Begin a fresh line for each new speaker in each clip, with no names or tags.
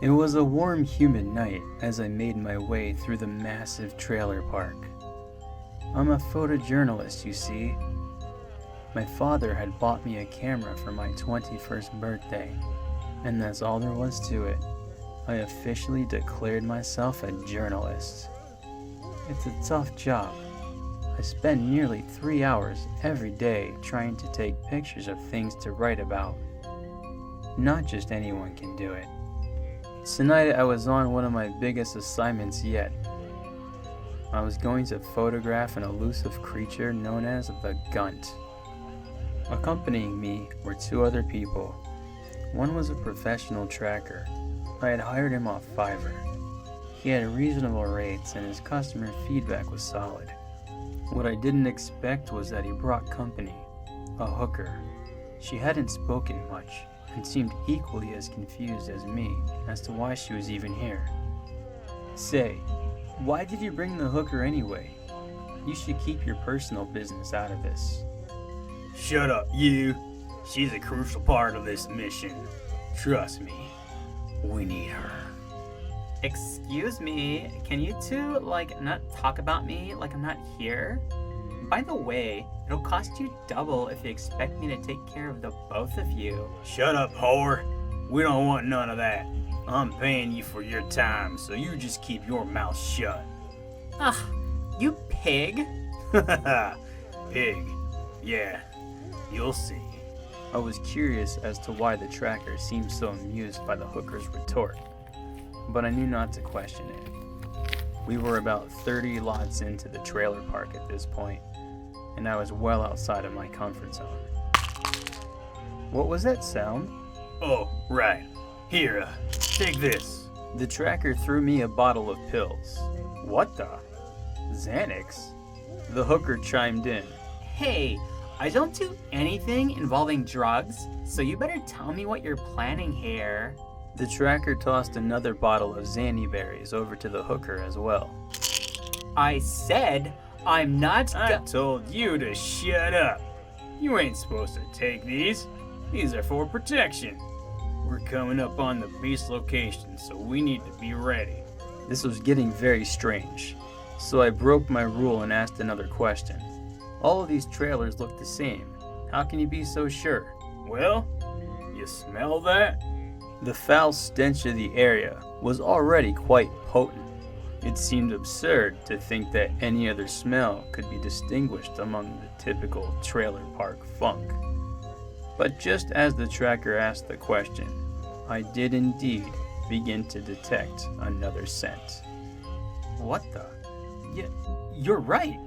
It was a warm, humid night as I made my way through the massive trailer park. I'm a photojournalist, you see. My father had bought me a camera for my 21st birthday, and that's all there was to it. I officially declared myself a journalist. It's a tough job. I spend nearly 3 hours every day trying to take pictures of things to write about. Not just anyone can do it. Tonight I was on one of my biggest assignments yet. I was going to photograph an elusive creature known as the Gunt. Accompanying me were 2 other people. One was a professional tracker. I had hired him off Fiverr. He had reasonable rates and his customer feedback was solid. What I didn't expect was that he brought company, a hooker. She hadn't spoken much and seemed equally as confused as me as to why she was even here. Say, why did you bring the hooker anyway? You should keep your personal business out of this.
Shut up, you. She's a crucial part of this mission. Trust me, we need her.
Excuse me, can you two, not talk about me like I'm not here? By the way, it'll cost you double if you expect me to take care of the both of you.
Shut up, whore. We don't want none of that. I'm paying you for your time, so you just keep your mouth shut.
Ugh, you pig.
Pig. Yeah, you'll see.
I was curious as to why the tracker seemed so amused by the hooker's retort, but I knew not to question it. We were about 30 lots into the trailer park at this point, and I was well outside of my comfort zone. What was that sound?
Oh, right. Here, take this.
The tracker threw me a bottle of pills. What the? Xanax? The hooker chimed in.
Hey, I don't do anything involving drugs, so you better tell me what you're planning here.
The tracker tossed another bottle of Xanny berries over to the hooker as well.
I said I'm not
I told you to shut up. You ain't supposed to take these. These are for protection. We're coming up on the beast location, so we need to be ready.
This was getting very strange, so I broke my rule and asked another question. All of these trailers look the same. How can you be so sure?
Well, you smell that?
The foul stench of the area was already quite potent. It seemed absurd to think that any other smell could be distinguished among the typical trailer park funk. But just as the tracker asked the question, I did indeed begin to detect another scent.
What the? Yeah, you're right.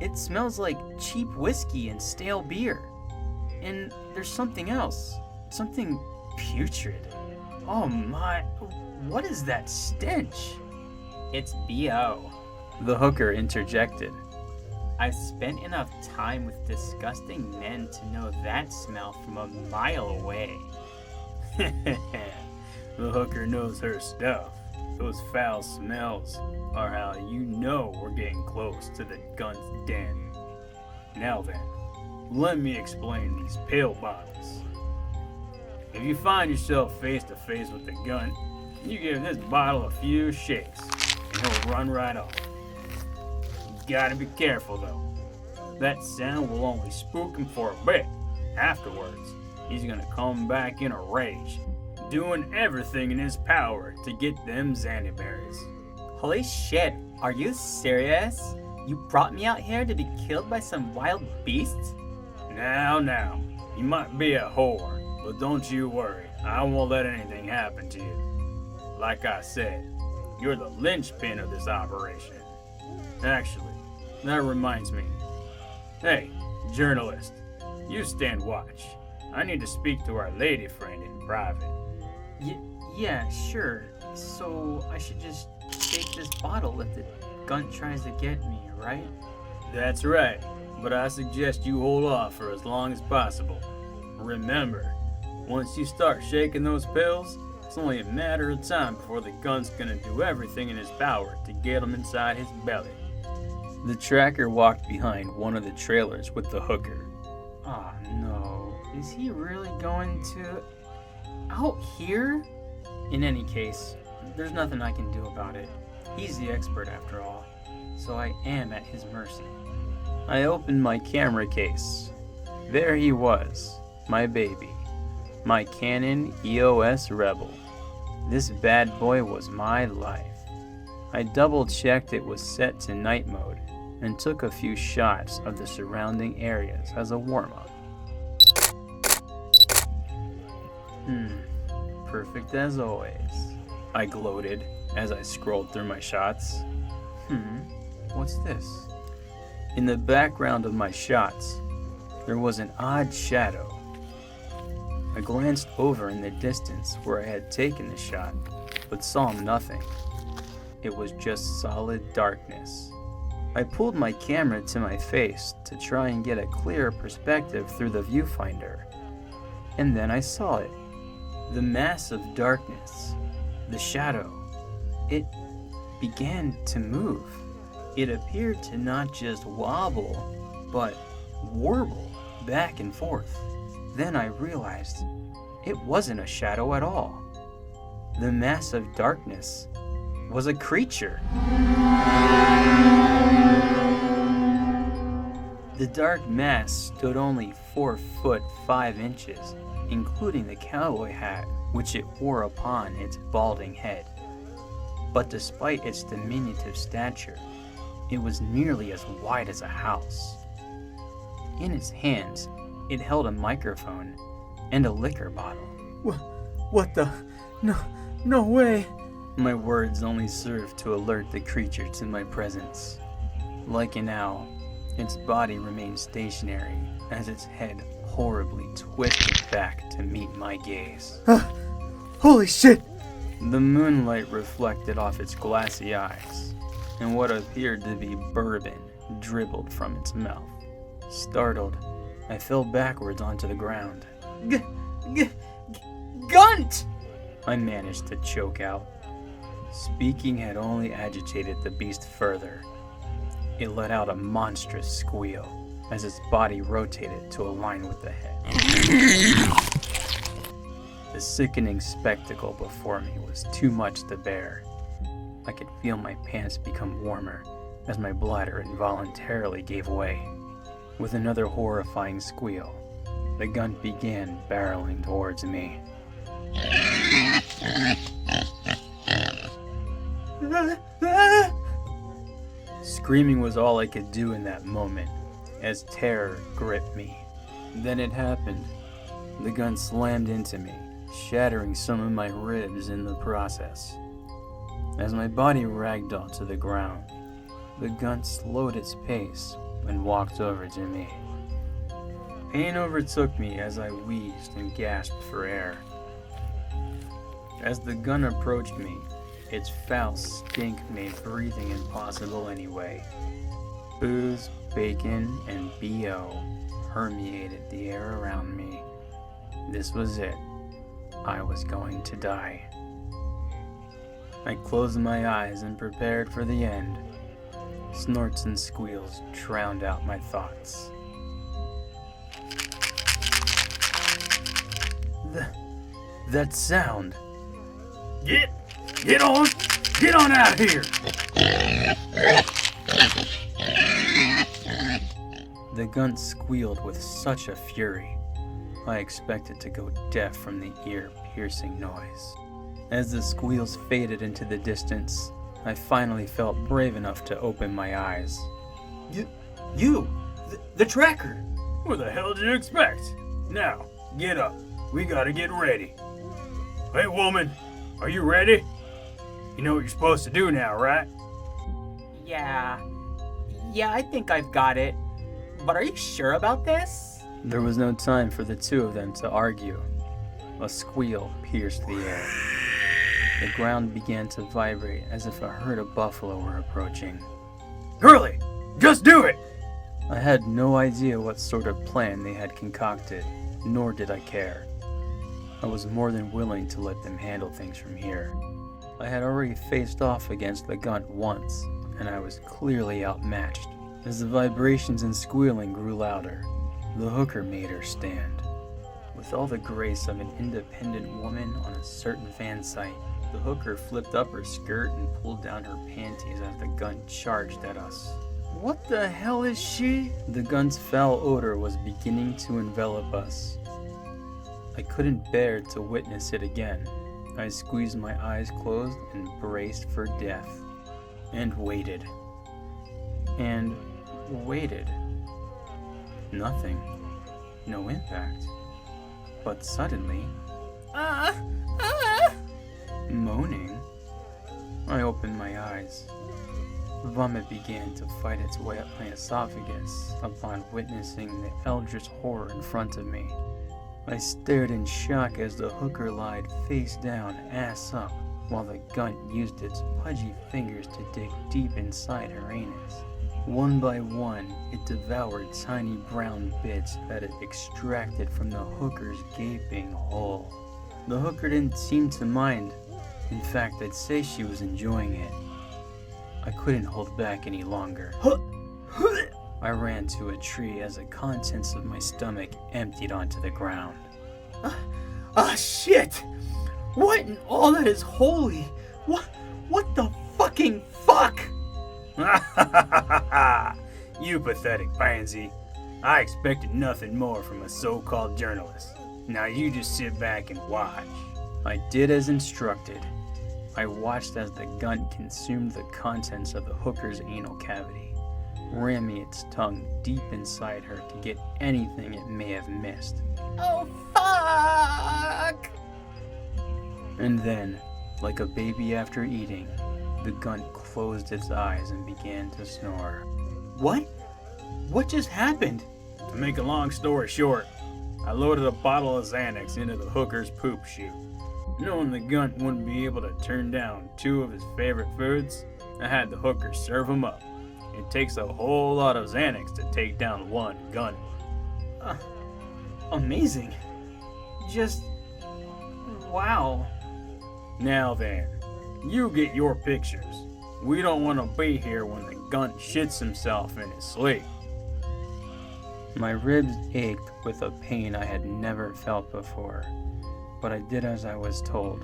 It smells like cheap whiskey and stale beer. And there's something else. Something putrid. Oh my, what is that stench? It's BO.
The hooker interjected.
I've spent enough time with disgusting men to know that smell from a mile away.
The hooker knows her stuff. Those foul smells are how you know we're getting close to the Gunt's den. Now then, let me explain these pill bottles. If you find yourself face to face with the Gunt, you give this bottle a few shakes, and he'll run right off. You gotta be careful though. That sound will only spook him for a bit. Afterwards, he's gonna come back in a rage, doing everything in his power to get them Xanny berries.
Holy shit, are you serious? You brought me out here to be killed by some wild beast?
Now, you might be a whore, but don't you worry, I won't let anything happen to you. Like I said, you're the linchpin of this operation. Actually, that reminds me. Hey, journalist, you stand watch. I need to speak to our lady friend in private.
Yeah, sure. So I should just shake this bottle if the Gunt tries to get me, right?
That's right, but I suggest you hold off for as long as possible. Remember, once you start shaking those pills, it's only a matter of time before the Gunt's gonna do everything in his power to get them inside his belly.
The tracker walked behind one of the trailers with the hooker.
Oh no, is he really going to... out here? In any case, there's nothing I can do about it. He's the expert after all, so I am at his mercy.
I opened my camera case. There he was, my baby, my Canon EOS Rebel. This bad boy was my life. I double-checked it was set to night mode and took a few shots of the surrounding areas as a warm-up. Perfect as always, I gloated as I scrolled through my shots. What's this? In the background of my shots, there was an odd shadow. I glanced over in the distance where I had taken the shot, but saw nothing. It was just solid darkness. I pulled my camera to my face to try and get a clearer perspective through the viewfinder, and then I saw it. The mass of darkness, the shadow, it began to move. It appeared to not just wobble, but warble back and forth. Then I realized it wasn't a shadow at all. The mass of darkness was a creature. The dark mass stood only 4 foot 5 inches, including the cowboy hat which it wore upon its balding head. But despite its diminutive stature, it was nearly as wide as a house. In its hands, it held a microphone and a liquor bottle.
What the? No way.
My words only served to alert the creature to my presence. Like an owl, its body remained stationary as its head horribly twisted back to meet my gaze.
Holy shit!
The moonlight reflected off its glassy eyes, and what appeared to be bourbon dribbled from its mouth. Startled, I fell backwards onto the ground.
Gunt!
I managed to choke out. Speaking had only agitated the beast further. It let out a monstrous squeal as its body rotated to align with the head. The sickening spectacle before me was too much to bear. I could feel my pants become warmer as my bladder involuntarily gave way. With another horrifying squeal, the gun began barreling towards me. Screaming was all I could do in that moment, as terror gripped me. Then it happened. The gun slammed into me, shattering some of my ribs in the process. As my body ragdolled to the ground, the gun slowed its pace and walked over to me. Pain overtook me as I wheezed and gasped for air. As the gun approached me, its foul stink made breathing impossible anyway. Booze, bacon, and BO permeated the air around me. This was it. I was going to die. I closed my eyes and prepared for the end. Snorts and squeals drowned out my thoughts. That sound.
Get on out of here!
The gun squealed with such a fury. I expected to go deaf from the ear-piercing noise. As the squeals faded into the distance, I finally felt brave enough to open my eyes.
The tracker!
What the hell did you expect? Now, get up. We gotta get ready. Hey, woman, are you ready? You know what you're supposed to do now, right?
Yeah, I think I've got it. But are you sure about this?
There was no time for the two of them to argue. A squeal pierced the air. The ground began to vibrate as if a herd of buffalo were approaching.
Hurley, just do it!
I had no idea what sort of plan they had concocted, nor did I care. I was more than willing to let them handle things from here. I had already faced off against the Gunt once, and I was clearly outmatched. As the vibrations and squealing grew louder, the hooker made her stand. With all the grace of an independent woman on a certain fan site, the hooker flipped up her skirt and pulled down her panties as the Gunt charged at us.
What the hell is she?
The Gunt's foul odor was beginning to envelop us. I couldn't bear to witness it again. I squeezed my eyes closed and braced for death. And waited. And waited. Nothing. No impact. But suddenly, moaning, I opened my eyes. Vomit began to fight its way up my esophagus upon witnessing the eldritch horror in front of me. I stared in shock as the hooker lied face down, ass up, while the Gunt used its pudgy fingers to dig deep inside her anus. One by one, it devoured tiny brown bits that it extracted from the hooker's gaping hole. The hooker didn't seem to mind. In fact, I'd say she was enjoying it. I couldn't hold back any longer. I ran to a tree as the contents of my stomach emptied onto the ground.
Shit! What in all that is holy? What the fucking fuck?
You pathetic pansy. I expected nothing more from a so-called journalist. Now you just sit back and watch.
I did as instructed. I watched as the Gunt consumed the contents of the hooker's anal cavity, ramming its tongue deep inside her to get anything it may have missed.
Oh, fuck!
And then, like a baby after eating, the Gunt closed its eyes and began to snore.
What? What just happened?
To make a long story short, I loaded a bottle of Xanax into the hooker's poop chute. Knowing the Gunt wouldn't be able to turn down 2 of his favorite foods, I had the hooker serve him up. It takes a whole lot of Xanax to take down one Gunt.
Amazing. Just... wow.
Now then, you get your pictures. We don't want to be here when the Gunt shits himself in his sleep.
My ribs ached with a pain I had never felt before, but I did as I was told.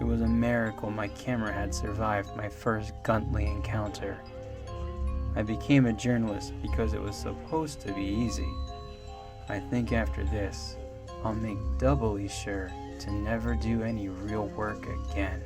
It was a miracle my camera had survived my first Guntly encounter. I became a journalist because it was supposed to be easy. I think after this, I'll make doubly sure to never do any real work again.